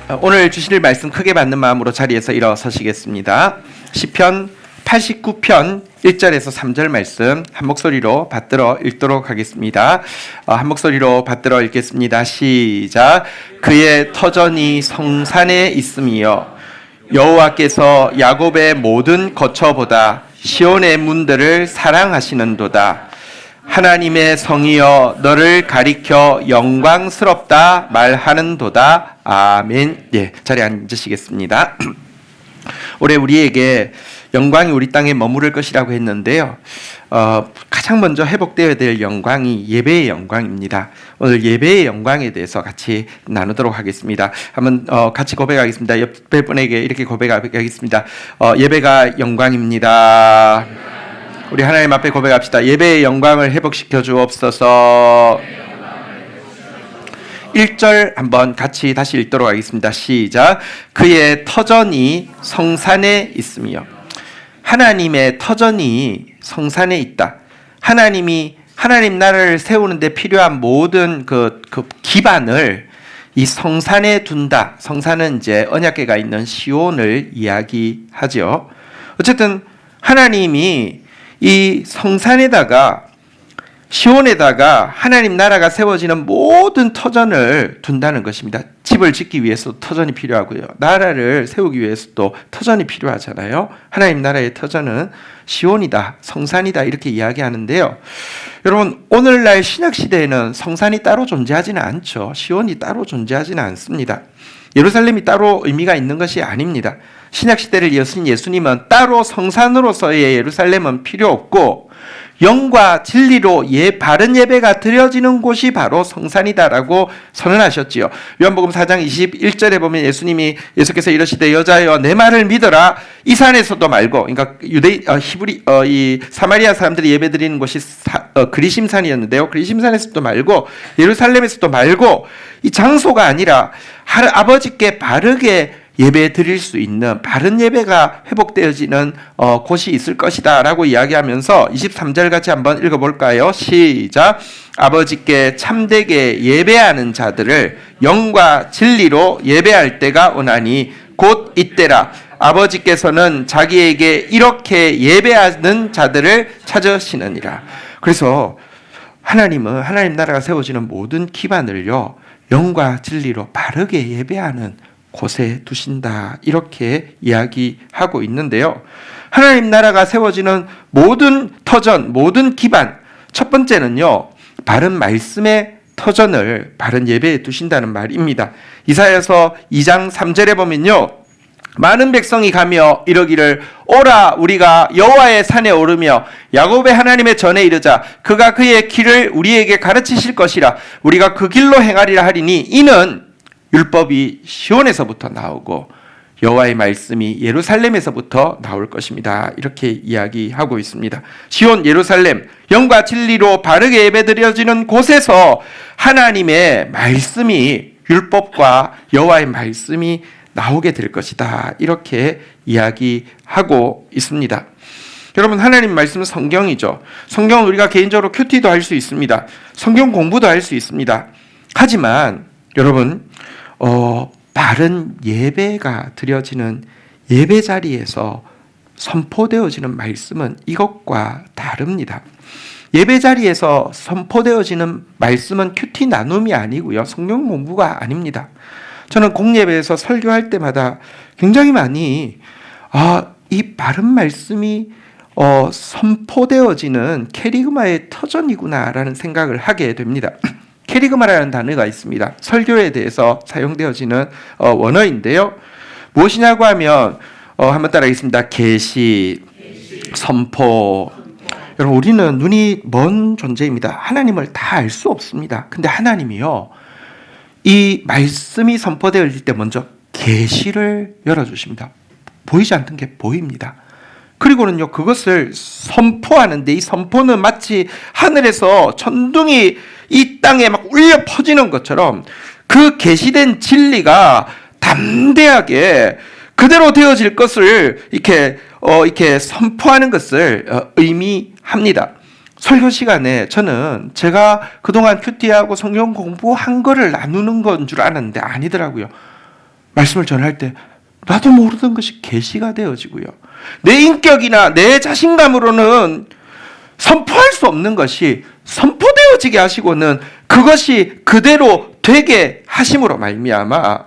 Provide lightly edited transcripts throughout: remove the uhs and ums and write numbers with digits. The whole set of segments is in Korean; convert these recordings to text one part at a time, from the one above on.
오늘 주실 말씀 크게 받는 마음으로 자리에서 일어서시겠습니다. 시편 89편 1절에서 3절 말씀 한 목소리로 받들어 읽도록 하겠습니다. 한 목소리로 받들어 읽겠습니다. 시작. 그의 터전이 성산에 있음이여 여호와께서 야곱의 모든 거처보다 시온의 문들을 사랑하시는도다. 하나님의 성이여 너를 가리켜 영광스럽다 말하는도다. 아멘. 예, 자리에 앉으시겠습니다. 올해 우리에게 영광이 우리 땅에 머무를 것이라고 했는데요. 가장 먼저 회복되어야 될 영광이 예배의 영광입니다. 오늘 예배의 영광에 대해서 같이 나누도록 하겠습니다. 한번 같이 고백하겠습니다. 옆에 분에게 이렇게 고백하겠습니다. 예배가 영광입니다. 우리 하나님 앞에 고백합시다. 예배의 영광을 회복시켜 주옵소서. 1절 한번 같이 다시 읽도록 하겠습니다. 시작. 그의 터전이 성산에 있으며. 하나님의 터전이 성산에 있다. 하나님 나라를 세우는 데 필요한 모든 그 기반을 이 성산에 둔다. 성산은 이제 언약궤가 있는 시온을 이야기하죠. 어쨌든 하나님이 이 성산에다가 시온에다가 하나님 나라가 세워지는 모든 터전을 둔다는 것입니다. 집을 짓기 위해서 터전이 필요하고요. 나라를 세우기 위해서도 터전이 필요하잖아요. 하나님 나라의 터전은 시온이다, 성산이다 이렇게 이야기하는데요. 여러분 오늘날 신약시대에는 성산이 따로 존재하지는 않죠. 시온이 따로 존재하지는 않습니다. 예루살렘이 따로 의미가 있는 것이 아닙니다. 신약시대를 여신 예수님은 따로 성산으로서의 예루살렘은 필요 없고 영과 진리로 바른 예배가 드려지는 곳이 바로 성산이다라고 선언하셨지요. 요한복음 4장 21절에 보면 예수께서 이러시되 여자여 내 말을 믿어라. 이 산에서도 말고, 그러니까 이 사마리아 사람들이 예배드리는 곳이 그리심산이었는데요. 그리심산에서도 말고 예루살렘에서도 말고 이 장소가 아니라 아버지께 바르게 예배 드릴 수 있는 바른 예배가 회복되어지는 곳이 있을 것이다 라고 이야기하면서 23절 같이 한번 읽어볼까요? 시작. 아버지께 참되게 예배하는 자들을 영과 진리로 예배할 때가 오나니 곧 이때라. 아버지께서는 자기에게 이렇게 예배하는 자들을 찾으시느니라. 그래서 하나님은 하나님 나라가 세워지는 모든 기반을요 영과 진리로 바르게 예배하는 곳에 두신다 이렇게 이야기하고 있는데요. 하나님 나라가 세워지는 모든 터전, 모든 기반, 첫 번째는요 바른 말씀의 터전을 바른 예배에 두신다는 말입니다. 이사야서 2장 3절에 보면요 많은 백성이 가며 이러기를 오라 우리가 여호와의 산에 오르며 야곱의 하나님의 전에 이르자. 그가 그의 길을 우리에게 가르치실 것이라. 우리가 그 길로 행하리라 하리니 이는 율법이 시온에서부터 나오고 여호와의 말씀이 예루살렘에서부터 나올 것입니다. 이렇게 이야기하고 있습니다. 시온 예루살렘 영과 진리로 바르게 예배드려지는 곳에서 하나님의 말씀이 율법과 여호와의 말씀이 나오게 될 것이다. 이렇게 이야기하고 있습니다. 여러분 하나님 말씀은 성경이죠. 성경은 우리가 개인적으로 큐티도 할 수 있습니다. 성경 공부도 할 수 있습니다. 하지만 여러분 바른 예배가 드려지는 예배 자리에서 선포되어지는 말씀은 이것과 다릅니다. 예배 자리에서 선포되어지는 말씀은 큐티 나눔이 아니고요. 성경 공부가 아닙니다. 저는 공예배에서 설교할 때마다 굉장히 많이 이 바른 말씀이 선포되어지는 캐리그마의 터전이구나라는 생각을 하게 됩니다. 캐리그마라는 단어가 있습니다. 설교에 대해서 사용되어지는 원어인데요. 무엇이냐고 하면 한번 따라하겠습니다. 계시, 선포. 여러분 우리는 눈이 먼 존재입니다. 하나님을 다 알 수 없습니다. 근데 하나님이요. 이 말씀이 선포되어질 때 먼저 계시를 열어주십니다. 보이지 않던 게 보입니다. 그리고는요 그것을 선포하는데 이 선포는 마치 하늘에서 천둥이 이 땅에 막 울려 퍼지는 것처럼 그 계시된 진리가 담대하게 그대로 되어질 것을 이렇게 선포하는 것을 의미합니다. 설교 시간에 저는 제가 그동안 큐티하고 성경 공부한 거를 나누는 건 줄 알았는데 아니더라고요. 말씀을 전할 때 나도 모르던 것이 계시가 되어지고요. 내 인격이나 내 자신감으로는 선포할 수 없는 것이 선포되어지게 하시고는 그것이 그대로 되게 하심으로 말미암아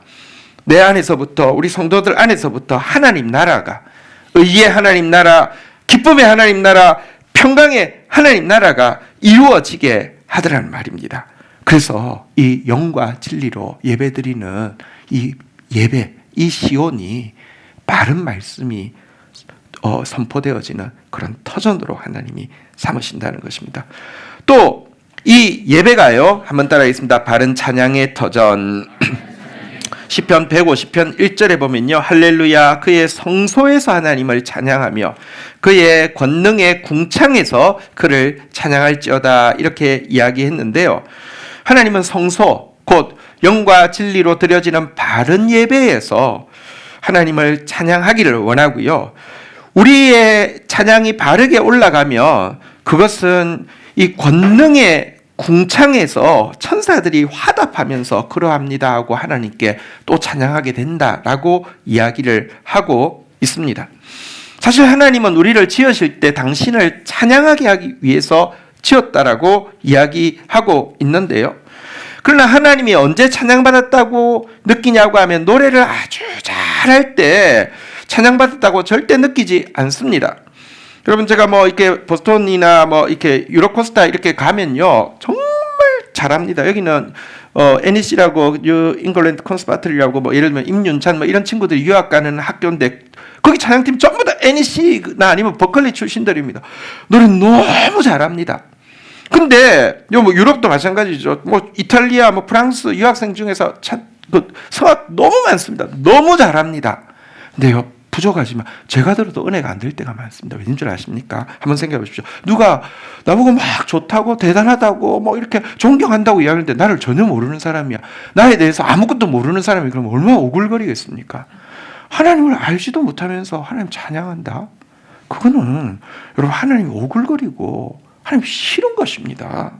내 안에서부터, 우리 성도들 안에서부터 하나님 나라가, 의의 하나님 나라, 기쁨의 하나님 나라, 평강의 하나님 나라가 이루어지게 하더라는 말입니다. 그래서 이 영과 진리로 예배드리는 이 예배, 이 시온이 바른 말씀이 선포되어지는 그런 터전으로 하나님이 삼으신다는 것입니다. 또 이 예배가요, 한번 따라하겠습니다. 바른 찬양의 터전. 시편 150편 1절에 보면요, 할렐루야, 그의 성소에서 하나님을 찬양하며 그의 권능의 궁창에서 그를 찬양할지어다, 이렇게 이야기했는데요. 하나님은 성소, 곧 영과 진리로 드려지는 바른 예배에서 하나님을 찬양하기를 원하고요. 우리의 찬양이 바르게 올라가면 그것은 이 권능의 궁창에서 천사들이 화답하면서 그러합니다 하고 하나님께 또 찬양하게 된다라고 이야기를 하고 있습니다. 사실 하나님은 우리를 지으실 때 당신을 찬양하게 하기 위해서 지었다라고 이야기하고 있는데요. 그러나 하나님이 언제 찬양받았다고 느끼냐고 하면 노래를 아주 잘할 때 찬양받았다고 절대 느끼지 않습니다. 여러분, 제가 이렇게 보스턴이나 이렇게 유로코스타 이렇게 가면요, 정말 잘합니다. 여기는 NEC라고 잉글랜드 컨서바토리라고 예를 들면 임윤찬 이런 친구들이 유학 가는 학교인데 거기 찬양팀 전부 다 NEC나 아니면 버클리 출신들입니다. 노래 너무 잘합니다. 근데 유럽도 마찬가지죠. 이탈리아, 프랑스 유학생 중에서 성악 너무 많습니다. 너무 잘합니다. 근데요, 부족하지만 제가 들어도 은혜가 안 될 때가 많습니다. 왜인 줄 아십니까? 한번 생각해 보십시오. 누가 나보고 막 좋다고 대단하다고 이렇게 존경한다고 이야기하는데 나를 전혀 모르는 사람이야. 나에 대해서 아무것도 모르는 사람이 그럼 얼마나 오글거리겠습니까? 하나님을 알지도 못하면서 하나님 찬양한다? 그거는 여러분, 하나님이 오글거리고 하나님 싫은 것입니다.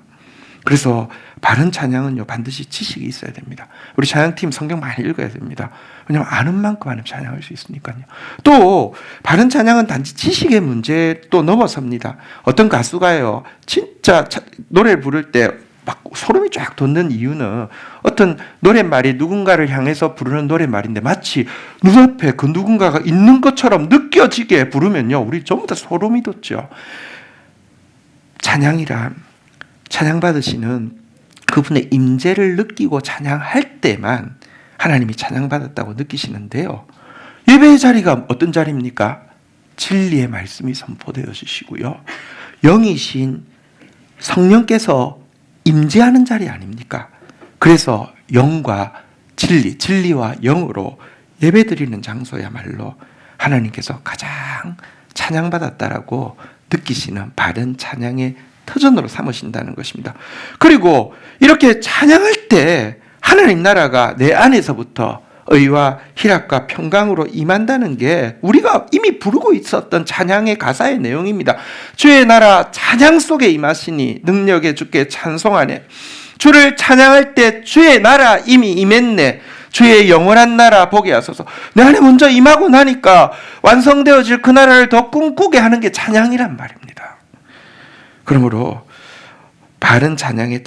그래서 바른 찬양은요, 반드시 지식이 있어야 됩니다. 우리 찬양팀 성경 많이 읽어야 됩니다. 왜냐하면 아는 만큼 하나님 찬양할 수 있으니까요. 또 바른 찬양은 단지 지식의 문제 또 넘어섭니다. 어떤 가수가요, 진짜 노래를 부를 때 막 소름이 쫙 돋는 이유는 어떤 노랫말이 누군가를 향해서 부르는 노랫말인데 마치 눈앞에 그 누군가가 있는 것처럼 느껴지게 부르면요, 우리 전부 다 소름이 돋죠. 찬양이란 찬양받으시는 그분의 임재를 느끼고 찬양할 때만 하나님이 찬양받았다고 느끼시는데요. 예배의 자리가 어떤 자리입니까? 진리의 말씀이 선포되어 주시고요, 영이신 성령께서 임재하는 자리 아닙니까? 그래서 영과 진리, 진리와 영으로 예배드리는 장소야말로 하나님께서 가장 찬양받았다라고 느끼시는 바른 찬양의 터전으로 삼으신다는 것입니다. 그리고 이렇게 찬양할 때 하나님 나라가 내 안에서부터 의와 희락과 평강으로 임한다는 게 우리가 이미 부르고 있었던 찬양의 가사의 내용입니다. 주의 나라 찬양 속에 임하시니 능력의 주께 찬송하네. 주를 찬양할 때 주의 나라 이미 임했네. 주의 영원한 나라 보게 하소서. 내 안에 먼저 임하고 나니까 완성되어질 그 나라를 더 꿈꾸게 하는 게 찬양이란 말입니다. 그러므로 바른 찬양의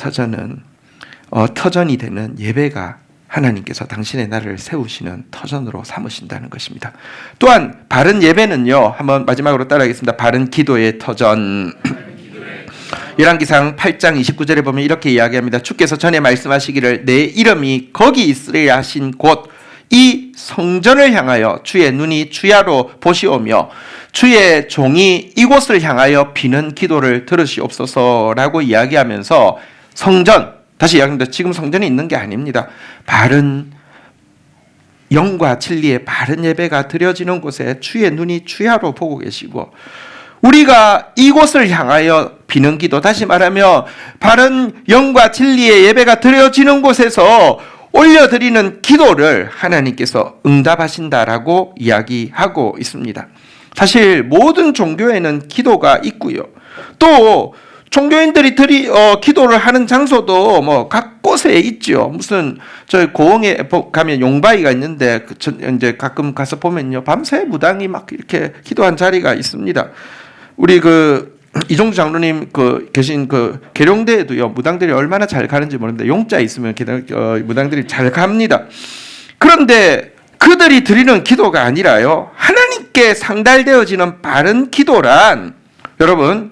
터전이 되는 예배가 하나님께서 당신의 나라를 세우시는 터전으로 삼으신다는 것입니다. 또한 바른 예배는요, 한번 마지막으로 따라하겠습니다. 바른 기도의 터전. 열왕기상 8장 29절에 보면 이렇게 이야기합니다. 주께서 전에 말씀하시기를 내 이름이 거기 있으리라 하신 곳 이 성전을 향하여 주의 눈이 주야로 보시오며 주의 종이 이곳을 향하여 비는 기도를 들으시옵소서라고 이야기하면서 성전, 다시 이야기합니다. 지금 성전이 있는 게 아닙니다. 바른 영과 진리의 바른 예배가 드려지는 곳에 주의 눈이 주야로 보고 계시고 우리가 이곳을 향하여 비는 기도, 다시 말하면 바른 영과 진리의 예배가 드려지는 곳에서 올려드리는 기도를 하나님께서 응답하신다라고 이야기하고 있습니다. 사실 모든 종교에는 기도가 있고요. 또 종교인들이 기도를 하는 장소도 뭐 각 곳에 있죠. 무슨 저 고흥에 가면 용바위가 있는데 이제 가끔 가서 보면요, 밤새 무당이 막 이렇게 기도한 자리가 있습니다. 우리 이종주 장로님 계신 계룡대에도요, 무당들이 얼마나 잘 가는지 모르는데 용자 있으면 무당들이 잘 갑니다. 그런데 그들이 드리는 기도가 아니라요, 하나님께 상달되어지는 바른 기도란, 여러분,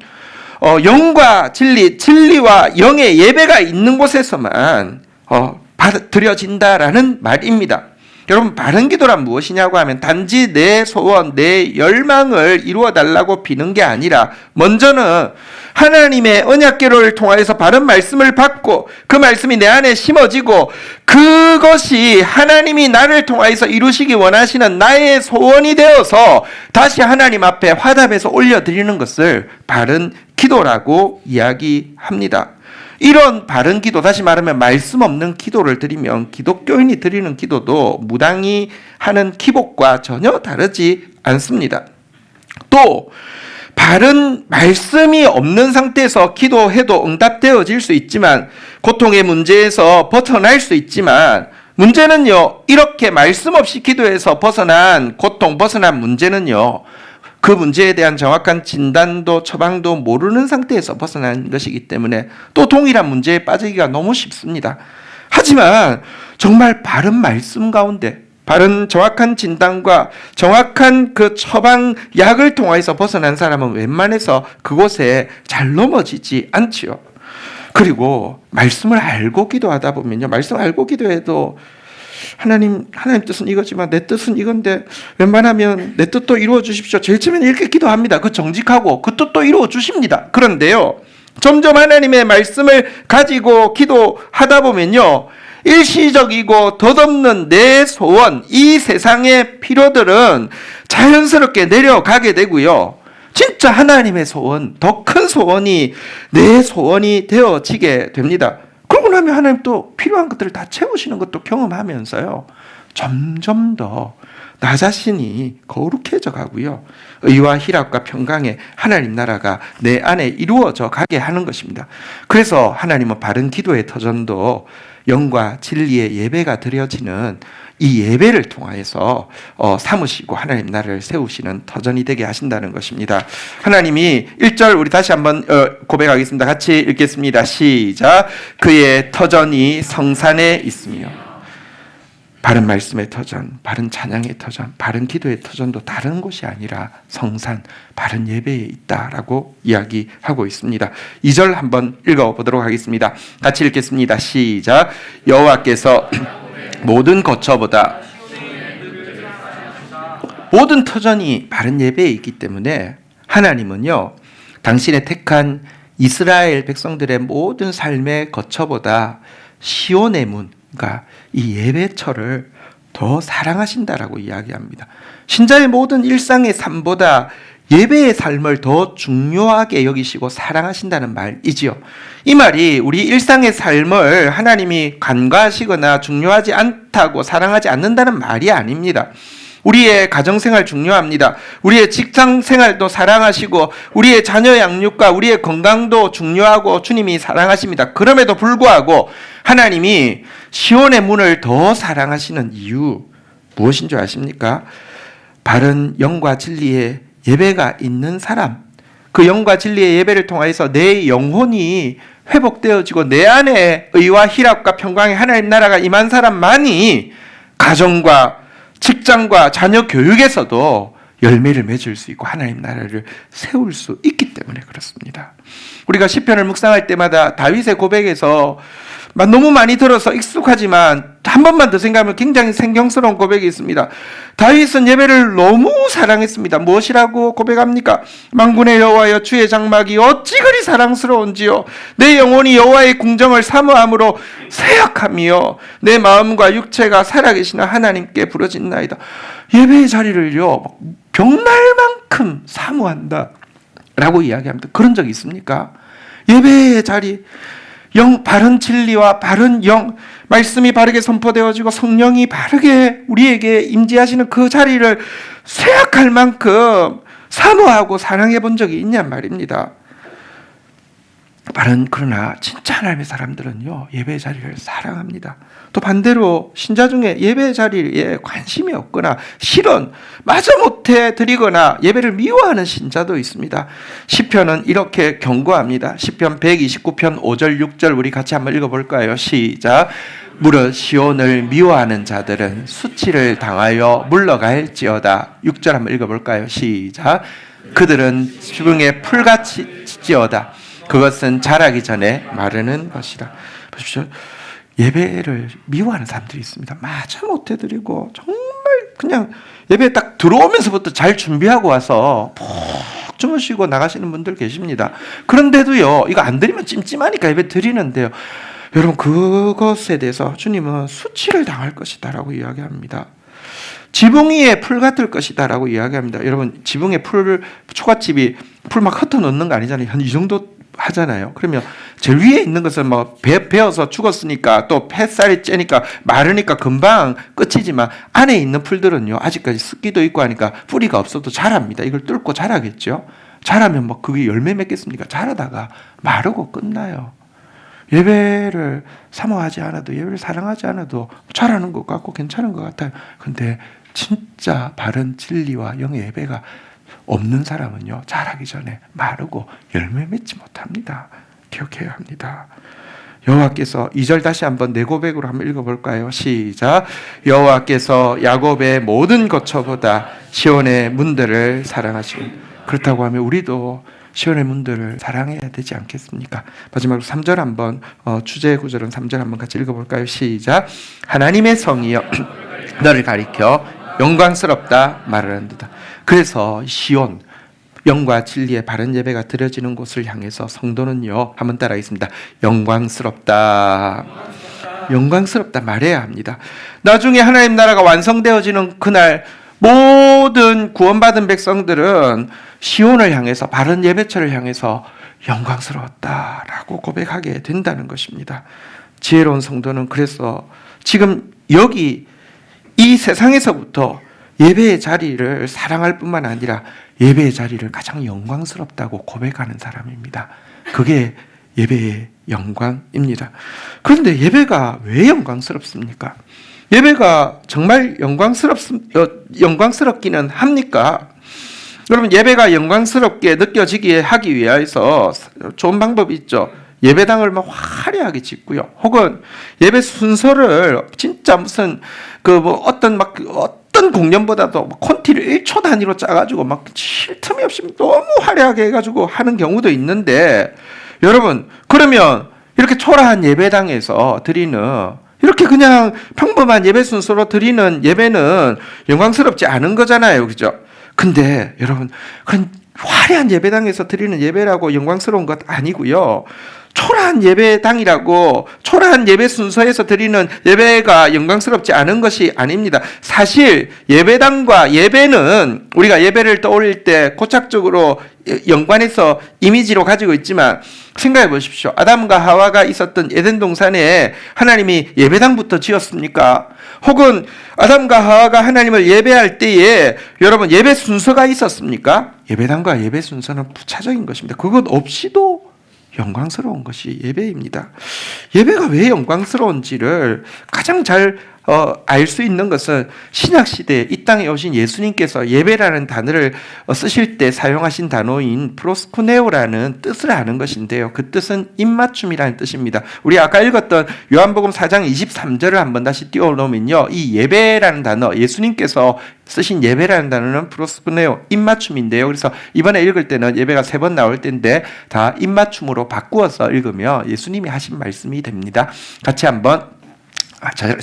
영과 진리와 영의 예배가 있는 곳에서만 드려진다라는 말입니다. 여러분, 바른 기도란 무엇이냐고 하면 단지 내 소원, 내 열망을 이루어 달라고 비는 게 아니라 먼저는 하나님의 언약궤를 통하여서 바른 말씀을 받고 그 말씀이 내 안에 심어지고 그것이 하나님이 나를 통하여서 이루시기 원하시는 나의 소원이 되어서 다시 하나님 앞에 화답해서 올려드리는 것을 바른 기도라고 이야기합니다. 이런 바른 기도, 다시 말하면 말씀 없는 기도를 드리면 기독교인이 드리는 기도도 무당이 하는 기복과 전혀 다르지 않습니다. 또 바른 말씀이 없는 상태에서 기도해도 응답되어질 수 있지만, 고통의 문제에서 벗어날 수 있지만, 문제는요, 이렇게 말씀 없이 기도해서 벗어난 고통, 벗어난 문제는요, 그 문제에 대한 정확한 진단도 처방도 모르는 상태에서 벗어난 것이기 때문에 또 동일한 문제에 빠지기가 너무 쉽습니다. 하지만 정말 바른 말씀 가운데 바른 정확한 진단과 정확한 그 처방 약을 통해서 벗어난 사람은 웬만해서 그곳에 잘 넘어지지 않지요. 그리고 말씀을 알고 기도하다 보면요, 말씀을 알고 기도해도 하나님 뜻은 이거지만 내 뜻은 이건데 웬만하면 내 뜻도 이루어 주십시오. 제일 처음에는 이렇게 기도합니다. 정직하고 그 뜻도 이루어 주십니다. 그런데요, 점점 하나님의 말씀을 가지고 기도하다 보면요, 일시적이고 덧없는 내 소원, 이 세상의 필요들은 자연스럽게 내려가게 되고요, 진짜 하나님의 소원, 더 큰 소원이 내 소원이 되어지게 됩니다. 그러고 나면 하나님 또 필요한 것들을 다 채우시는 것도 경험하면서요, 점점 더 나 자신이 거룩해져 가고요, 의와 희락과 평강의 하나님 나라가 내 안에 이루어져 가게 하는 것입니다. 그래서 하나님은 바른 기도의 터전도 영과 진리의 예배가 드려지는 이 예배를 통하여서 삼으시고 하나님 나라를 세우시는 터전이 되게 하신다는 것입니다. 하나님이 1절 우리 다시 한번 고백하겠습니다. 같이 읽겠습니다. 시작. 그의 터전이 성산에 있으며. 바른 말씀의 터전, 바른 찬양의 터전, 바른 기도의 터전도 다른 곳이 아니라 성산, 바른 예배에 있다라고 이야기하고 있습니다. 2절 한번 읽어보도록 하겠습니다. 같이 읽겠습니다. 시작. 여호와께서 모든 거처보다 모든 터전이 바른 예배에 있기 때문에 하나님은요, 당신의 택한 이스라엘 백성들의 모든 삶의 거처보다 시온의 문, 그러니까 이 예배처를 더 사랑하신다라고 이야기합니다. 신자의 모든 일상의 삶보다 예배의 삶을 더 중요하게 여기시고 사랑하신다는 말이지요. 이 말이 우리 일상의 삶을 하나님이 간과하시거나 중요하지 않다고 사랑하지 않는다는 말이 아닙니다. 우리의 가정생활 중요합니다. 우리의 직장생활도 사랑하시고 우리의 자녀 양육과 우리의 건강도 중요하고 주님이 사랑하십니다. 그럼에도 불구하고 하나님이 시온의 문을 더 사랑하시는 이유 무엇인 줄 아십니까? 바른 영과 진리의 예배가 있는 사람, 그 영과 진리의 예배를 통해서 내 영혼이 회복되어지고 내 안에 의와 희락과 평강의 하나님 나라가 임한 사람만이 가정과 직장과 자녀 교육에서도 열매를 맺을 수 있고 하나님 나라를 세울 수 있기 때문에 그렇습니다. 우리가 시편을 묵상할 때마다 다윗의 고백에서 너무 많이 들어서 익숙하지만 한 번만 더 생각하면 굉장히 생경스러운 고백이 있습니다. 다윗은 예배를 너무 사랑했습니다. 무엇이라고 고백합니까? 만군의 여호와여, 주의 장막이 어찌 그리 사랑스러운지요. 내 영혼이 여호와의 궁정을 사모함으로 새약하며 내 마음과 육체가 살아계시는 하나님께 부르짖나이다. 예배의 자리를요, 벽날만큼 사모한다 라고 이야기합니다. 그런 적 있습니까? 예배의 자리, 바른 진리와 바른 영, 말씀이 바르게 선포되어지고 성령이 바르게 우리에게 임재하시는 그 자리를 쇠약할 만큼 사모하고 사랑해 본 적이 있냔 말입니다. 그러나 진짜 하나님의 사람들은요, 예배의 자리를 사랑합니다. 또 반대로 신자 중에 예배의 자리에 관심이 없거나 실은 마지못해 드리거나 예배를 미워하는 신자도 있습니다. 시편은 이렇게 경고합니다. 시편 129편 5절 6절 우리 같이 한번 읽어볼까요? 시작. 무릇 시온을 미워하는 자들은 수치를 당하여 물러갈지어다. 6절 한번 읽어볼까요? 시작. 그들은 지붕에 풀같이 지어다. 그것은 자라기 전에 마르는 것이라. 보십시오. 예배를 미워하는 사람들이 있습니다. 마지못해 드리고 정말 그냥 예배 딱 들어오면서부터 잘 준비하고 와서 푹 주무시고 나가시는 분들 계십니다. 그런데도요, 이거 안 드리면 찜찜하니까 예배 드리는데요. 여러분, 그것에 대해서 주님은 수치를 당할 것이다라고 이야기합니다. 지붕 위에 풀 같을 것이다라고 이야기합니다. 여러분, 지붕에 초가집이 풀 막 흩어 놓는 거 아니잖아요. 한 이 정도 하잖아요. 그러면 제일 위에 있는 것은 뭐 베어서 죽었으니까 또 햇살이 쬐니까 마르니까 금방 끝이지만 안에 있는 풀들은요, 아직까지 습기도 있고 하니까 뿌리가 없어도 자랍니다. 이걸 뚫고 자라겠죠. 자라면 뭐 그게 열매 맺겠습니까? 자라다가 마르고 끝나요. 예배를 사모하지 않아도, 예배를 사랑하지 않아도 자라는 것 같고 괜찮은 것 같아요. 근데 진짜 바른 진리와 영의 예배가 없는 사람은요, 자라기 전에 마르고 열매 맺지 못합니다. 기억해야 합니다. 여호와께서 2절 다시 한번 내 고백으로 한번 읽어볼까요? 시작. 여호와께서 야곱의 모든 거처보다 시온의 문들을 사랑하시고, 그렇다고 하면 우리도 시온의 문들을 사랑해야 되지 않겠습니까? 마지막으로 3절 한번, 주제 구절은 3절 한번 같이 읽어볼까요? 시작. 하나님의 성이여 너를 가리켜 영광스럽다 말을 한다. 그래서 시온, 영과 진리의 바른 예배가 드려지는 곳을 향해서 성도는요, 한번 따라하겠습니다. 영광스럽다. 영광스럽다 말해야 합니다. 나중에 하나님 나라가 완성되어지는 그날 모든 구원받은 백성들은 시온을 향해서, 바른 예배처를 향해서 영광스러웠다라고 고백하게 된다는 것입니다. 지혜로운 성도는 그래서 지금 여기 이 세상에서부터 예배의 자리를 사랑할 뿐만 아니라 예배의 자리를 가장 영광스럽다고 고백하는 사람입니다. 그게 예배의 영광입니다. 그런데 예배가 왜 영광스럽습니까? 예배가 정말 영광스럽기는 합니까? 여러분, 예배가 영광스럽게 느껴지게 하기 위해서 좋은 방법이 있죠. 예배당을 막 화려하게 짓고요. 혹은 예배 순서를 진짜 무슨 어떤 공연보다도 콘티를 1초 단위로 짜가지고 막 쉴 틈이 없이 너무 화려하게 해가지고 하는 경우도 있는데, 여러분, 그러면 이렇게 초라한 예배당에서 드리는, 이렇게 그냥 평범한 예배 순서로 드리는 예배는 영광스럽지 않은 거잖아요. 그죠? 근데 여러분, 그런 화려한 예배당에서 드리는 예배라고 영광스러운 것 아니고요. 초라한 예배당이라고, 초라한 예배 순서에서 드리는 예배가 영광스럽지 않은 것이 아닙니다. 사실 예배당과 예배는 우리가 예배를 떠올릴 때 고착적으로 연관해서 이미지로 가지고 있지만, 생각해 보십시오. 아담과 하와가 있었던 에덴 동산에 하나님이 예배당부터 지었습니까? 혹은 아담과 하와가 하나님을 예배할 때에 여러분 예배 순서가 있었습니까? 예배당과 예배 순서는 부차적인 것입니다. 그것 없이도 영광스러운 것이 예배입니다. 예배가 왜 영광스러운지를 가장 잘 알 수 있는 것은 신약시대에 이 땅에 오신 예수님께서 예배라는 단어를 쓰실 때 사용하신 단어인 프로스쿠네오라는 뜻을 아는 것인데요. 그 뜻은 입맞춤이라는 뜻입니다. 우리 아까 읽었던 요한복음 4장 23절을 한번 다시 띄워놓으면요, 이 예배라는 단어, 예수님께서 쓰신 예배라는 단어는 프로스쿠네오, 입맞춤인데요. 그래서 이번에 읽을 때는 예배가 3번 나올 텐데 다 입맞춤으로 바꾸어서 읽으면 예수님이 하신 말씀이 됩니다. 같이 한번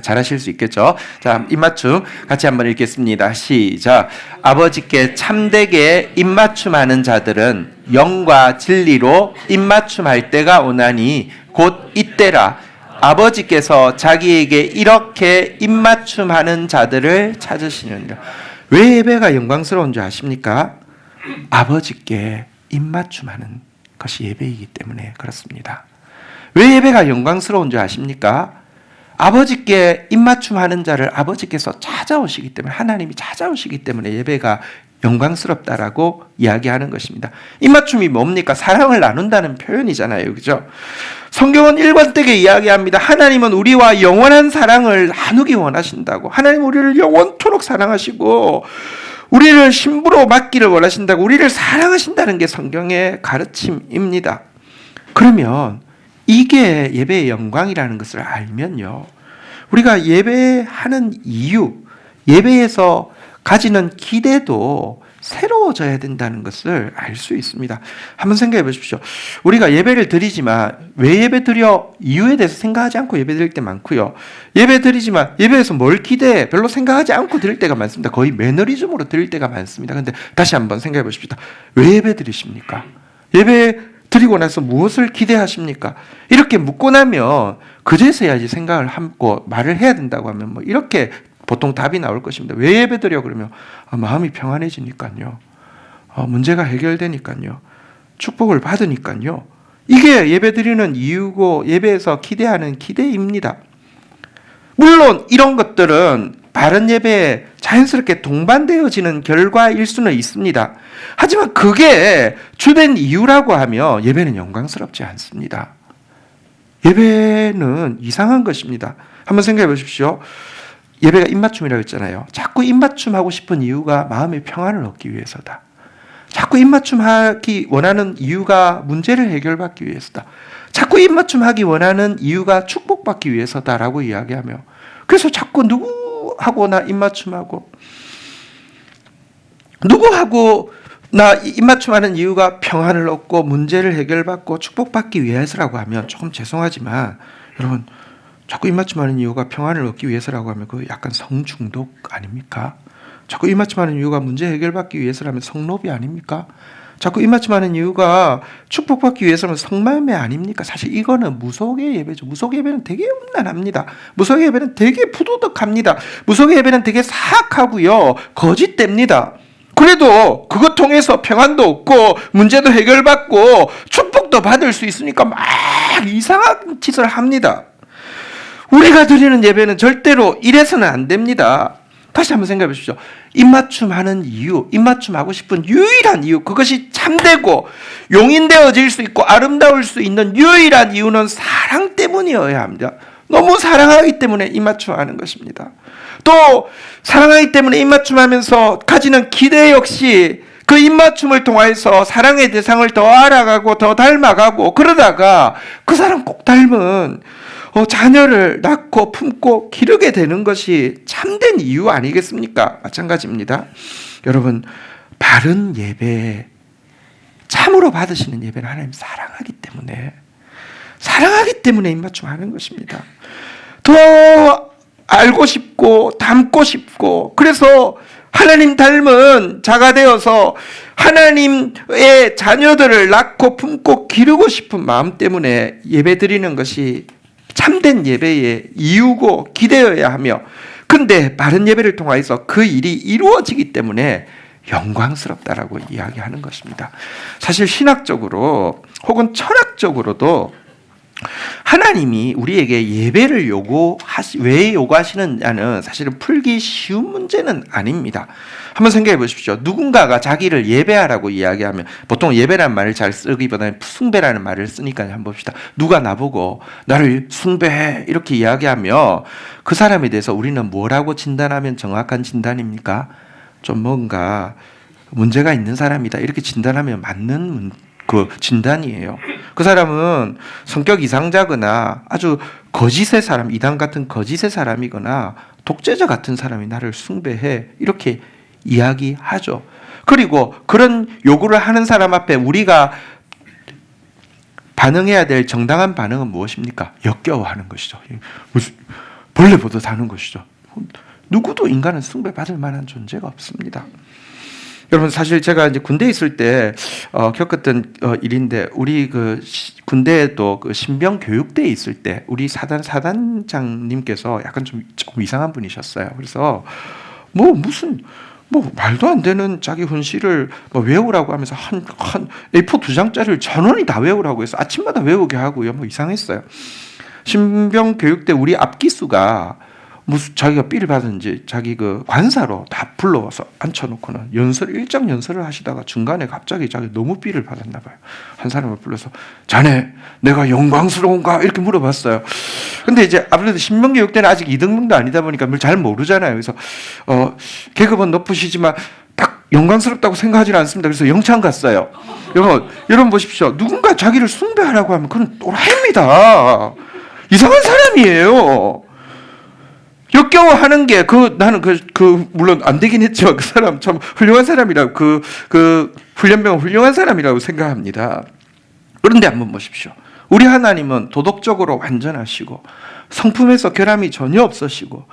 잘하실 수 있겠죠? 자, 입맞춤 같이 한번 읽겠습니다. 시작. 아버지께 참되게 입맞춤하는 자들은 영과 진리로 입맞춤할 때가 오나니 곧 이때라. 아버지께서 자기에게 이렇게 입맞춤하는 자들을 찾으시느니라. 왜 예배가 영광스러운 줄 아십니까? 아버지께 입맞춤하는 것이 예배이기 때문에 그렇습니다. 왜 예배가 영광스러운 줄 아십니까? 아버지께 입맞춤하는 자를 아버지께서 찾아오시기 때문에, 하나님이 찾아오시기 때문에 예배가 영광스럽다라고 이야기하는 것입니다. 입맞춤이 뭡니까? 사랑을 나눈다는 표현이잖아요. 그죠? 성경은 일관되게 이야기합니다. 하나님은 우리와 영원한 사랑을 나누기 원하신다고. 하나님 우리를 영원토록 사랑하시고 우리를 신부로 맡기를 원하신다고. 우리를 사랑하신다는 게 성경의 가르침입니다. 그러면 이게 예배의 영광이라는 것을 알면요, 우리가 예배하는 이유, 예배에서 가지는 기대도 새로워져야 된다는 것을 알 수 있습니다. 한번 생각해 보십시오. 우리가 예배를 드리지만 왜 예배 드려? 이유에 대해서 생각하지 않고 예배 드릴 때 많고요. 예배 드리지만 예배에서 뭘 기대해? 별로 생각하지 않고 드릴 때가 많습니다. 거의 매너리즘으로 드릴 때가 많습니다. 근데 다시 한번 생각해 보십시다. 왜 예배 드리십니까? 예배 드리고 나서 무엇을 기대하십니까? 이렇게 묻고 나면 그제서야 이제 생각을 하고 말을 해야 된다고 하면 뭐 이렇게 보통 답이 나올 것입니다. 왜 예배드려? 그러면 마음이 평안해지니까요. 문제가 해결되니까요. 축복을 받으니까요. 이게 예배드리는 이유고 예배에서 기대하는 기대입니다. 물론 이런 것들은 바른 예배에 자연스럽게 동반되어지는 결과일 수는 있습니다. 하지만 그게 주된 이유라고 하면 예배는 영광스럽지 않습니다. 예배는 이상한 것입니다. 한번 생각해 보십시오. 예배가 입맞춤이라고 했잖아요. 자꾸 입맞춤하고 싶은 이유가 마음의 평안을 얻기 위해서다. 자꾸 입맞춤하기 원하는 이유가 문제를 해결받기 위해서다. 자꾸 입맞춤하기 원하는 이유가 축복받기 위해서다라고 이야기하며, 그래서 자꾸 누구하고 나 입맞춤하고, 누구하고 나 입맞춤하는 이유가 평안을 얻고 문제를 해결받고 축복받기 위해서라고 하면 조금 죄송하지만 여러분, 자꾸 입맞춤하는 이유가 평안을 얻기 위해서라고 하면 그 약간 성중독 아닙니까? 자꾸 입맞춤하는 이유가 문제 해결받기 위해서라면 성노비 아닙니까? 자꾸 입맞춤하는 이유가 축복받기 위해서라면 성매매 아닙니까? 사실 이거는 무속의 예배죠. 무속의 예배는 되게 음란합니다. 무속의 예배는 되게 부도덕합니다. 무속의 예배는 되게 사악하고요, 거짓됩니다. 그래도 그것 통해서 평안도 얻고 문제도 해결받고 축복도 받을 수 있으니까 막 이상한 짓을 합니다. 우리가 드리는 예배는 절대로 이래서는 안 됩니다. 다시 한번 생각해 보십시오. 입맞춤하는 이유, 입맞춤하고 싶은 유일한 이유, 그것이 참되고 용인되어질 수 있고 아름다울 수 있는 유일한 이유는 사랑 때문이어야 합니다. 너무 사랑하기 때문에 입맞춤하는 것입니다. 또 사랑하기 때문에 입맞춤하면서 가지는 기대 역시 그 입맞춤을 통해서 사랑의 대상을 더 알아가고 더 닮아가고, 그러다가 그 사람 꼭 닮은 자녀를 낳고 품고 기르게 되는 것이 참된 이유 아니겠습니까? 마찬가지입니다. 여러분, 바른 예배, 참으로 받으시는 예배는 하나님 사랑하기 때문에 입맞춤하는 것입니다. 더 알고 싶고 닮고 싶고, 그래서 하나님 닮은 자가 되어서 하나님의 자녀들을 낳고 품고 기르고 싶은 마음 때문에 예배드리는 것이 참된 예배의 이유고 기대여야 하며, 근데 바른 예배를 통해서 그 일이 이루어지기 때문에 영광스럽다라고 이야기하는 것입니다. 사실 신학적으로 혹은 철학적으로도 하나님이 우리에게 예배를 왜 요구하시느냐는 사실은 풀기 쉬운 문제는 아닙니다. 한번 생각해 보십시오. 누군가가 자기를 예배하라고 이야기하면, 보통 예배라는 말을 잘 쓰기보다는 숭배라는 말을 쓰니까 한번 봅시다. 누가 나보고 나를 숭배해 이렇게 이야기하며 그 사람에 대해서 우리는 뭐라고 진단하면 정확한 진단입니까? 좀 뭔가 문제가 있는 사람이다 이렇게 진단하면 맞는 그 진단이에요. 그 사람은 성격 이상자거나 아주 거짓의 사람, 이단 같은 거짓의 사람이거나 독재자 같은 사람이 나를 숭배해 이렇게 이야기하죠. 그리고 그런 요구를 하는 사람 앞에 우리가 반응해야 될 정당한 반응은 무엇입니까? 역겨워하는 것이죠. 벌레 보듯 하는 것이죠. 누구도 인간은 숭배받을 만한 존재가 없습니다. 여러분, 사실 제가 이제 군대에 있을 때 겪었던 일인데, 우리 그 군대에도 그 신병 교육대에 있을 때 우리 사단장님께서 약간 조금 이상한 분이셨어요. 그래서 무슨 말도 안 되는 자기 훈시를 외우라고 하면서 한 A4 2장짜리를 전원이 다 외우라고 해서 아침마다 외우게 하고요. 이상했어요. 신병 교육대 우리 앞기수가 무슨 자기가 삐를 받은지 자기 그 관사로 다 불러와서 앉혀놓고는 일정 연설을 하시다가 중간에 갑자기 자기 너무 삐를 받았나 봐요. 한 사람을 불러서 자네 내가 영광스러운가 이렇게 물어봤어요. 근데 이제 아무래도 신명교육 때는 아직 2등분도 아니다 보니까 잘 모르잖아요. 그래서 계급은 높으시지만 딱 영광스럽다고 생각하지는 않습니다. 그래서 영창 갔어요. 여러분 보십시오. 누군가 자기를 숭배하라고 하면 그건 또라이입니다. 이상한 사람이에요. 역겨워 하는 게, 나는 물론 안 되긴 했죠. 그 사람 참 훌륭한 사람이라고, 훈련병은 훌륭한 사람이라고 생각합니다. 그런데 한번 보십시오. 우리 하나님은 도덕적으로 완전하시고, 성품에서 결함이 전혀 없으시고,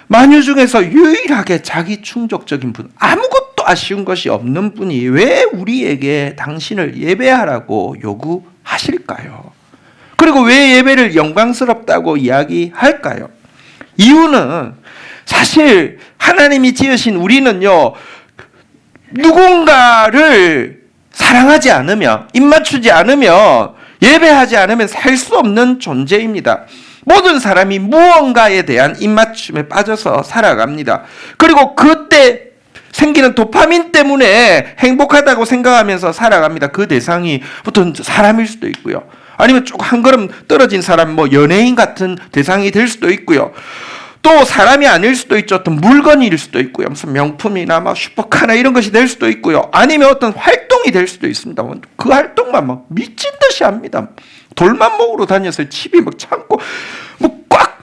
만유 중에서 유일하게 자기 충족적인 분, 아무것도 아쉬운 것이 없는 분이 왜 우리에게 당신을 예배하라고 요구하실까요? 그리고 왜 예배를 영광스럽다고 이야기할까요? 이유는 사실 하나님이 지으신 우리는요, 누군가를 사랑하지 않으면, 입맞추지 않으면, 예배하지 않으면 살 수 없는 존재입니다. 모든 사람이 무언가에 대한 입맞춤에 빠져서 살아갑니다. 그리고 그때 생기는 도파민 때문에 행복하다고 생각하면서 살아갑니다. 그 대상이 보통 사람일 수도 있고요. 아니면 쭉 한 걸음 떨어진 사람, 연예인 같은 대상이 될 수도 있고요. 또 사람이 아닐 수도 있죠. 어떤 물건일 수도 있고요. 무슨 명품이나 슈퍼카나 이런 것이 될 수도 있고요. 아니면 어떤 활동이 될 수도 있습니다. 그 활동만 미친 듯이 합니다. 돌만 먹으러 다녀서 집이 참고 꽉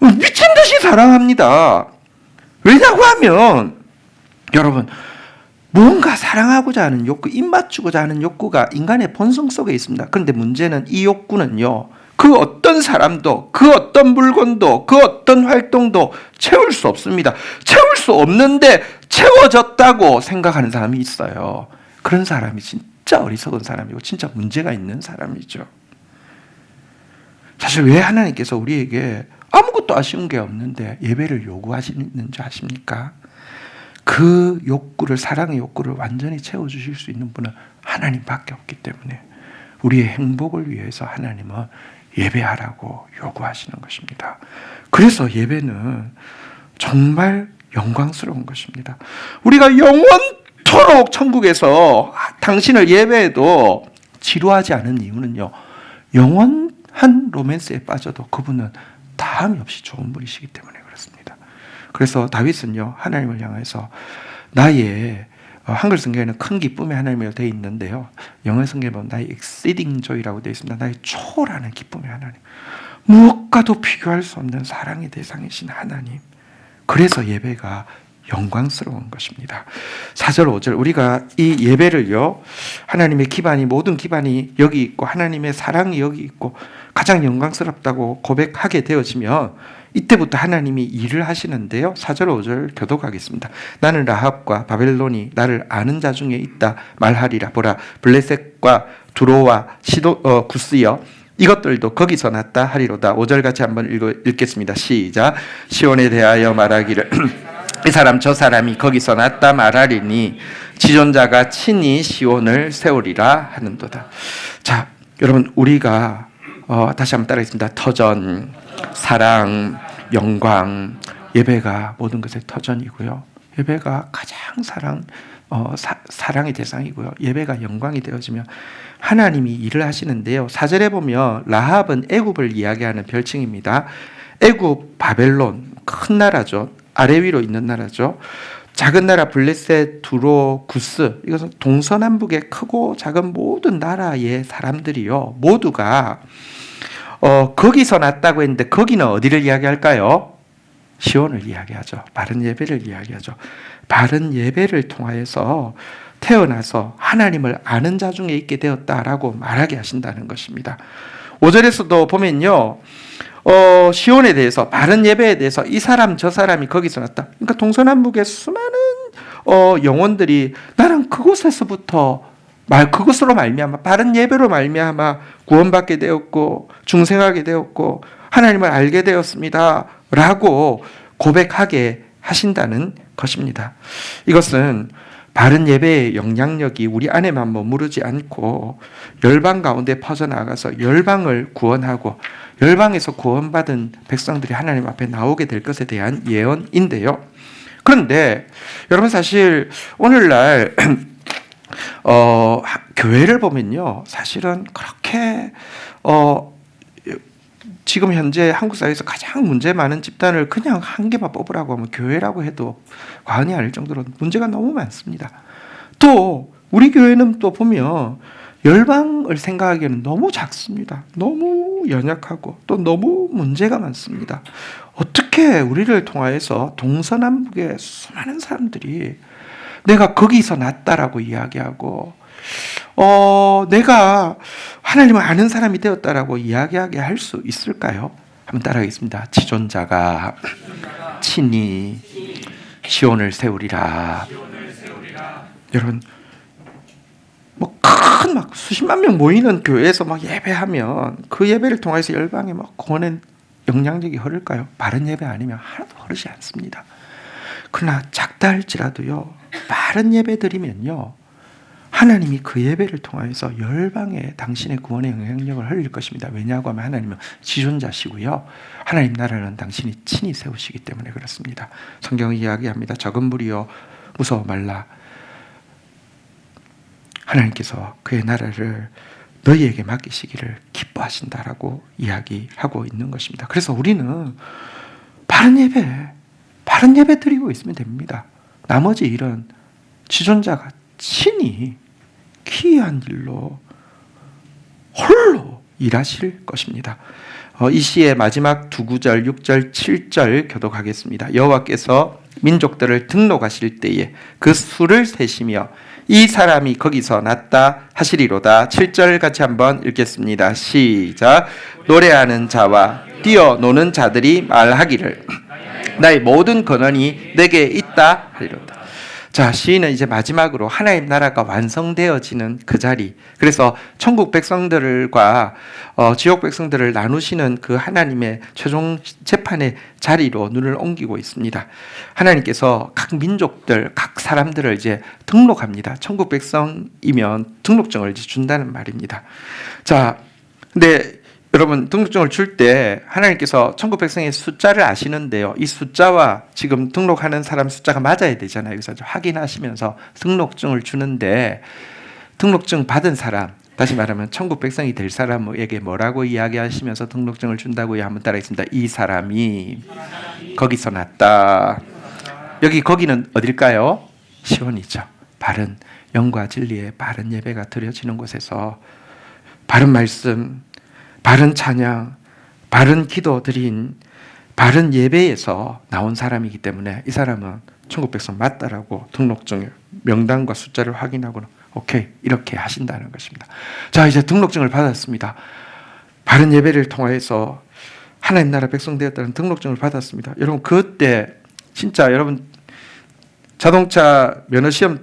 미친 듯이 사랑합니다. 왜냐고 하면 여러분, 무언가 사랑하고자 하는 욕구, 입맞추고자 하는 욕구가 인간의 본성 속에 있습니다. 그런데 문제는 이 욕구는요, 그 어떤 사람도, 그 어떤 물건도, 그 어떤 활동도 채울 수 없습니다. 채울 수 없는데 채워졌다고 생각하는 사람이 있어요. 그런 사람이 진짜 어리석은 사람이고 진짜 문제가 있는 사람이죠. 사실 왜 하나님께서 우리에게 아무것도 아쉬운 게 없는데 예배를 요구하시는지 아십니까? 그 욕구를, 사랑의 욕구를 완전히 채워주실 수 있는 분은 하나님밖에 없기 때문에 우리의 행복을 위해서 하나님은 예배하라고 요구하시는 것입니다. 그래서 예배는 정말 영광스러운 것입니다. 우리가 영원토록 천국에서 당신을 예배해도 지루하지 않은 이유는요, 영원한 로맨스에 빠져도 그분은 다함이 없이 좋은 분이시기 때문에 그렇습니다. 그래서 다윗은요, 하나님을 향해서 나의, 한글 성경에는 큰 기쁨의 하나님이라고 되어 있는데요, 영어 성경에 보면 나의 exceeding joy라고 되어 있습니다. 나의 초월하는 기쁨의 하나님, 무엇과도 비교할 수 없는 사랑의 대상이신 하나님. 그래서 예배가 영광스러운 것입니다. 4절 5절, 우리가 이 예배를요, 하나님의 기반이, 모든 기반이 여기 있고 하나님의 사랑이 여기 있고 가장 영광스럽다고 고백하게 되어지면 이때부터 하나님이 일을 하시는데요, 4절 5절 교독하겠습니다. 나는 라합과 바벨론이 나를 아는 자 중에 있다 말하리라. 보라, 블레셋과 두로와 구스여, 이것들도 거기서 났다 하리로다. 5절 같이 한번 읽겠습니다. 시작. 시온에 대하여 말하기를 이 사람 저 사람이 거기서 났다 말하리니 지존자가 친히 시온을 세우리라 하는도다. 자, 여러분, 우리가 다시 한번 따라하겠습니다. 터전, 사랑, 영광, 예배가 모든 것의 터전이고요, 예배가 가장 사랑의 대상이고요, 예배가 영광이 되어지면 하나님이 일을 하시는데요. 4절에 보면 라합은 애굽을 이야기하는 별칭입니다. 애굽, 바벨론, 큰 나라죠. 아래 위로 있는 나라죠. 작은 나라 블레셋, 두로, 구스, 이것은 동서남북의 크고 작은 모든 나라의 사람들이요, 모두가 거기서 났다고 했는데 거기는 어디를 이야기할까요? 시온을 이야기하죠. 바른 예배를 이야기하죠. 바른 예배를 통하여서 태어나서 하나님을 아는 자 중에 있게 되었다라고 말하게 하신다는 것입니다. 5절에서도 보면요, 시온에 대해서, 바른 예배에 대해서 이 사람 저 사람이 거기서 났다. 그러니까 동서남북의 수많은 영혼들이 나는 그곳에서부터 그것으로 말미암아, 바른 예배로 말미암아 구원받게 되었고 중생하게 되었고 하나님을 알게 되었습니다 라고 고백하게 하신다는 것입니다. 이것은 바른 예배의 영향력이 우리 안에만 머무르지 않고 열방 가운데 퍼져나가서 열방을 구원하고 열방에서 구원받은 백성들이 하나님 앞에 나오게 될 것에 대한 예언인데요. 그런데 여러분 사실 오늘날 교회를 보면요, 사실은 그렇게 지금 현재 한국 사회에서 가장 문제 많은 집단을 그냥 한 개만 뽑으라고 하면 교회라고 해도 과언이 아닐 정도로 문제가 너무 많습니다. 또 우리 교회는 또 보면 열방을 생각하기에는 너무 작습니다. 너무 연약하고 또 너무 문제가 많습니다. 어떻게 우리를 통하여서 동서남북의 수많은 사람들이 내가 거기서 났다라고 이야기하고 내가 하나님을 아는 사람이 되었다라고 이야기하게 할 수 있을까요? 한번 따라하겠습니다. 지존자가 친히 시온을 세우리라. 여러분, 막 수십만 명 모이는 교회에서 막 예배하면 그 예배를 통해서 열방에 막 구원의 영향력이 흐를까요? 바른 예배 아니면 하나도 흐르지 않습니다. 그러나 작다 할지라도요, 바른 예배 드리면요, 하나님이 그 예배를 통해서 열방에 당신의 구원의 영향력을 흘릴 것입니다. 왜냐하고 하면 하나님은 지존자시고요, 하나님 나라는 당신이 친히 세우시기 때문에 그렇습니다. 성경은 이야기합니다. 적은 무리여 무서워 말라. 하나님께서 그의 나라를 너희에게 맡기시기를 기뻐하신다라고 이야기하고 있는 것입니다. 그래서 우리는 바른 예배 드리고 있으면 됩니다. 나머지 일은 지존자가 친히 기이한 일로 홀로 일하실 것입니다. 이 시의 마지막 두 구절 6절 7절 교독하겠습니다. 여호와께서 민족들을 등록하실 때에 그 수를 세시며 이 사람이 거기서 났다 하시리로다. 7절 같이 한번 읽겠습니다. 시작. 노래하는 자와 뛰어노는 자들이 말하기를 나의 모든 근원이 내게 있다 하리로다. 자, 시인은 이제 마지막으로 하나님 나라가 완성되어지는 그 자리, 그래서 천국 백성들과 지옥 백성들을 나누시는 그 하나님의 최종 재판의 자리로 눈을 옮기고 있습니다. 하나님께서 각 민족들, 각 사람들을 이제 등록합니다. 천국 백성이면 등록증을 이제 준다는 말입니다. 자, 근데 여러분, 등록증을 줄 때 하나님께서 천국 백성의 숫자를 아시는데요, 이 숫자와 지금 등록하는 사람 숫자가 맞아야 되잖아요. 그래서 확인하시면서 등록증을 주는데, 등록증 받은 사람, 다시 말하면 천국 백성이 될 사람에게 뭐라고 이야기하시면서 등록증을 준다고요? 한번 따라하겠습니다. 이 사람이 거기서 났다. 거기는 어딜까요? 시온이죠. 바른 영과 진리의 바른 예배가 드려지는 곳에서 바른 말씀, 바른 찬양, 바른 기도 드린 바른 예배에서 나온 사람이기 때문에 이 사람은 천국 백성 맞다라고 등록증 명단과 숫자를 확인하고 오케이 이렇게 하신다는 것입니다. 자, 이제 등록증을 받았습니다. 바른 예배를 통해서 하나님 나라 백성 되었다는 등록증을 받았습니다. 여러분, 그때 진짜 여러분 자동차 면허시험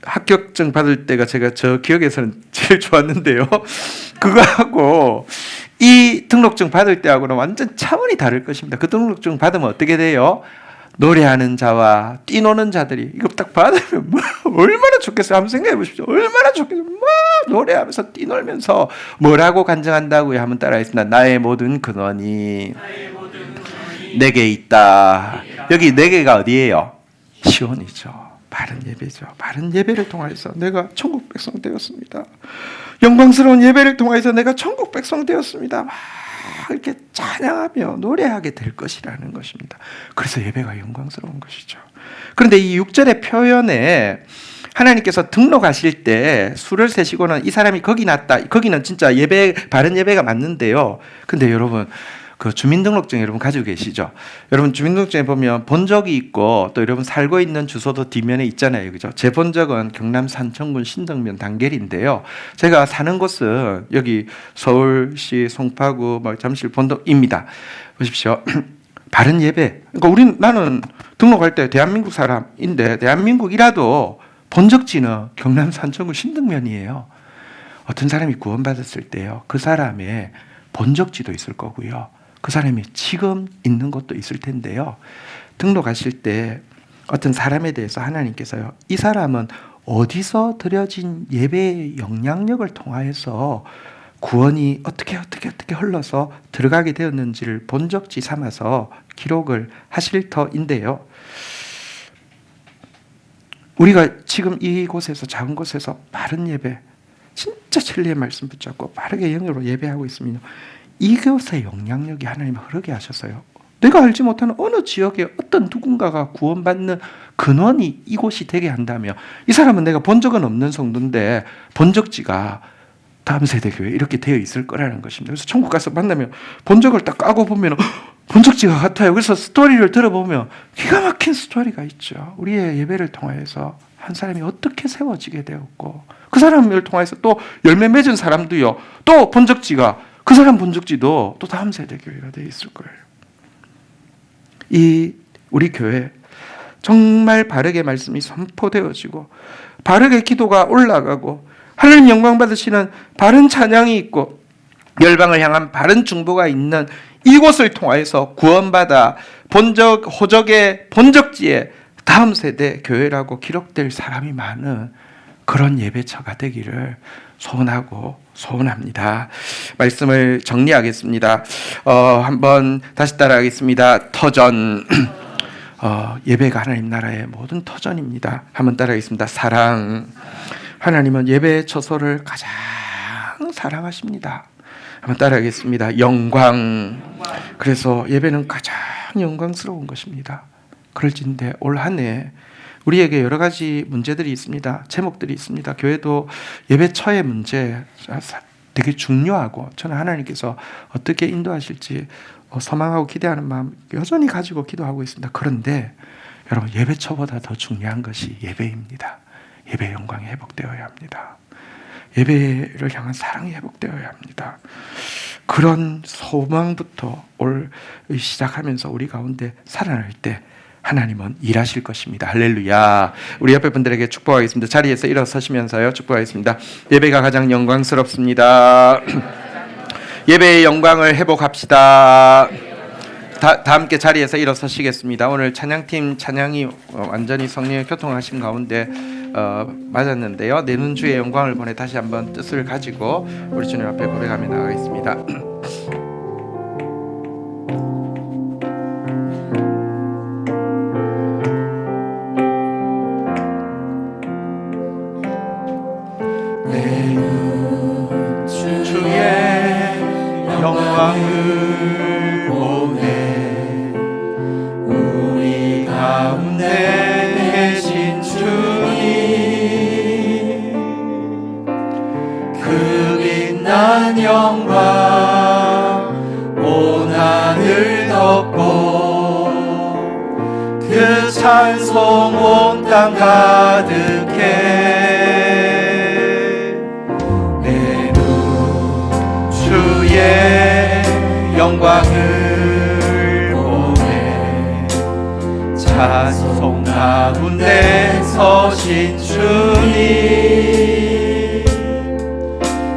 합격증 받을 때가 제가 저 기억에서는 제일 좋았는데요. 그거하고 이 등록증 받을 때하고는 완전 차원이 다를 것입니다. 그 등록증 받으면 어떻게 돼요? 노래하는 자와 뛰노는 자들이 이거 딱 받으면 얼마나 좋겠어요. 한번 생각해 보십시오. 얼마나 좋겠어요. 노래하면서 뛰놀면서 뭐라고 간증한다고요? 한번 따라하겠습니다. 나의 모든 근원이 내게 있다. 여기 네 개가 어디예요? 시온이죠. 바른 예배죠. 바른 예배를 통해서 내가 천국 백성 되었습니다. 영광스러운 예배를 통해서 내가 천국 백성 되었습니다. 막 이렇게 찬양하며 노래하게 될 것이라는 것입니다. 그래서 예배가 영광스러운 것이죠. 그런데 이 6절의 표현에 하나님께서 등록하실 때 수를 세시고는 이 사람이 거기 났다. 거기는 진짜 예배, 바른 예배가 맞는데요. 근데 여러분, 그 주민등록증 여러분 가지고 계시죠? 여러분 주민등록증에 보면 본적이 있고 또 여러분 살고 있는 주소도 뒷면에 있잖아요. 그죠? 제 본적은 경남 산청군 신덕면 단계리인데요. 제가 사는 곳은 여기 서울시 송파구 잠실 본덕입니다. 보십시오. 바른 예배. 그러니까 나는 등록할 때 대한민국 사람인데 대한민국이라도 본적지는 경남 산청군 신덕면이에요. 어떤 사람이 구원받았을 때요, 그 사람의 본적지도 있을 거고요, 그 사람이 지금 있는 곳도 있을 텐데요, 등록하실 때 어떤 사람에 대해서 하나님께서요, 이 사람은 어디서 드려진 예배의 영향력을 통하여서 구원이 어떻게 흘러서 들어가게 되었는지를 본적지 삼아서 기록을 하실 터인데요. 우리가 지금 이곳에서, 작은 곳에서 바른 예배, 진짜 진리의 말씀 붙잡고 바르게 영으로 예배하고 있으면 이곳의 영향력이 하나님이 흐르게 하셨어요. 내가 알지 못하는 어느 지역에 어떤 누군가가 구원받는 근원이 이곳이 되게 한다며, 이 사람은 내가 본 적은 없는 성도인데 본적지가 다음 세대 교회 이렇게 되어 있을 거라는 것입니다. 그래서 천국 가서 만나면 본적을 딱 까고 보면 본적지가 같아요. 그래서 스토리를 들어보면 기가 막힌 스토리가 있죠. 우리의 예배를 통해서 한 사람이 어떻게 세워지게 되었고, 그 사람을 통해서 또 열매 맺은 사람도요, 또 본적지가, 그 사람 본적지도 또 다음 세대 교회가 되어 있을 거예요. 이 우리 교회 정말 바르게 말씀이 선포되어지고 바르게 기도가 올라가고 하나님 영광 받으시는 바른 찬양이 있고 열방을 향한 바른 중보가 있는 이곳을 통하여서 구원받아 호적의 본적지에 다음 세대 교회라고 기록될 사람이 많은 그런 예배처가 되기를 소원합니다. 말씀을 정리하겠습니다. 한번 다시 따라하겠습니다. 터전. 예배가 하나님 나라의 모든 터전입니다. 한번 따라하겠습니다. 사랑. 하나님은 예배의 처소를 가장 사랑하십니다. 한번 따라하겠습니다. 영광. 그래서 예배는 가장 영광스러운 것입니다. 그럴진데 올 한 해 우리에게 여러 가지 문제들이 있습니다. 제목들이 있습니다. 교회도 예배처의 문제 되게 중요하고, 저는 하나님께서 어떻게 인도하실지 소망하고 기대하는 마음 여전히 가지고 기도하고 있습니다. 그런데 여러분, 예배처보다 더 중요한 것이 예배입니다. 예배의 영광이 회복되어야 합니다. 예배를 향한 사랑이 회복되어야 합니다. 그런 소망부터 올 시작하면서 우리 가운데 살아날 때 하나님은 일하실 것입니다. 할렐루야. 우리 옆에 분들에게 축복하겠습니다. 자리에서 일어서시면서요, 축복하겠습니다. 예배가 가장 영광스럽습니다. 예배의 영광을 회복합시다. 다 함께 자리에서 일어서시겠습니다. 오늘 찬양팀 찬양이 완전히 성령의 교통하신 가운데 맞았는데요. 내 눈 주의 영광을 보내 다시 한번 뜻을 가지고 우리 주님 앞에 고백하며 나가겠습니다. 내 눈 주의 영광을 보내 우리 가운데 계신 주님, 그 빛난 영광 온 하늘 덮고 그 찬송 온 땅 가득해. 내 눈 주의 영광을 보내 찬송 가운데 서신 주님,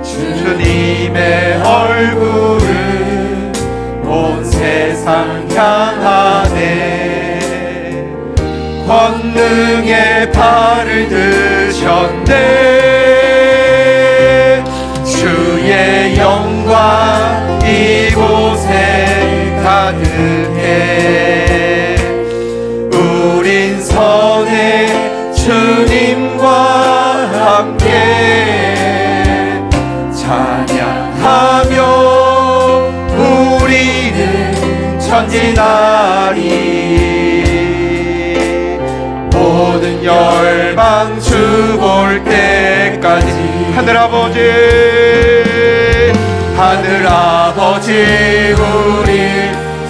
주님의 얼굴을 온 세상 향하네. 권능의 발을 드셨네. 주의 영광 이곳에 가득해. 우린 선해 주님과 함께 찬양하며 우리는 전진하리. 모든 열방 주 볼 때까지. 하늘 아버지 우리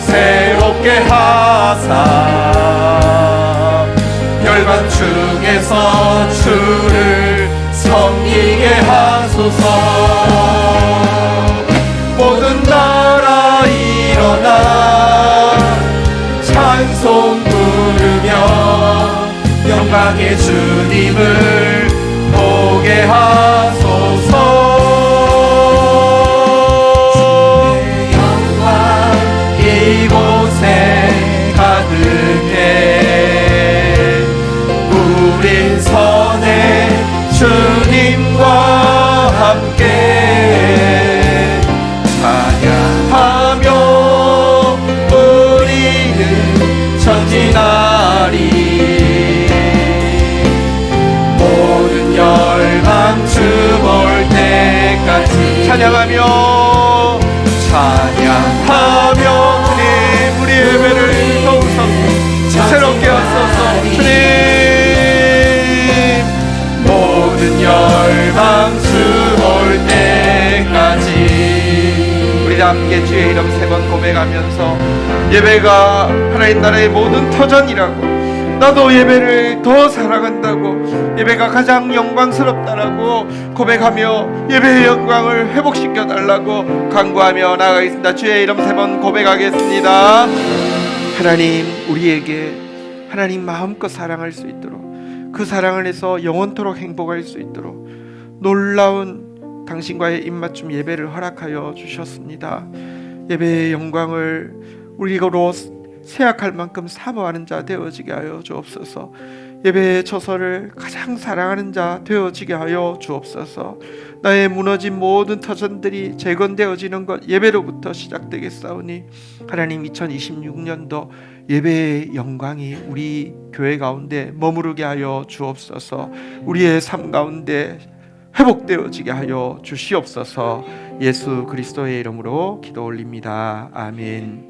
새롭게 하사 열방 중에서 주를 섬기게 하소서. 모든 나라 일어나 찬송 부르며 영광의 주님을 보게 하소서. 주의 영광 이곳에 가득해. 우린 선해 다 함께 주의 이름 3번 고백하면서 예배가 하나님 나라의 모든 터전이라고, 나도 예배를 더 사랑한다고, 예배가 가장 영광스럽다라고 고백하며 예배의 영광을 회복시켜 달라고 간구하며 나아가겠습니다. 주의 이름 3번 고백하겠습니다. 하나님, 우리에게 하나님 마음껏 사랑할 수 있도록, 그 사랑 안에서 영원토록 행복할 수 있도록 놀라운 당신과의 입맞춤 예배를 허락하여 주셨습니다. 예배의 영광을 우리로 세약할 만큼 사모하는 자 되어지게 하여 주옵소서. 예배의 처소를 가장 사랑하는 자 되어지게 하여 주옵소서. 나의 무너진 모든 터전들이 재건되어지는 것 예배로부터 시작되겠사오니 하나님, 2026년도 예배의 영광이 우리 교회 가운데 머무르게 하여 주옵소서. 우리의 삶 가운데 회복되어지게 하여 주시옵소서. 예수 그리스도의 이름으로 기도 올립니다. 아멘.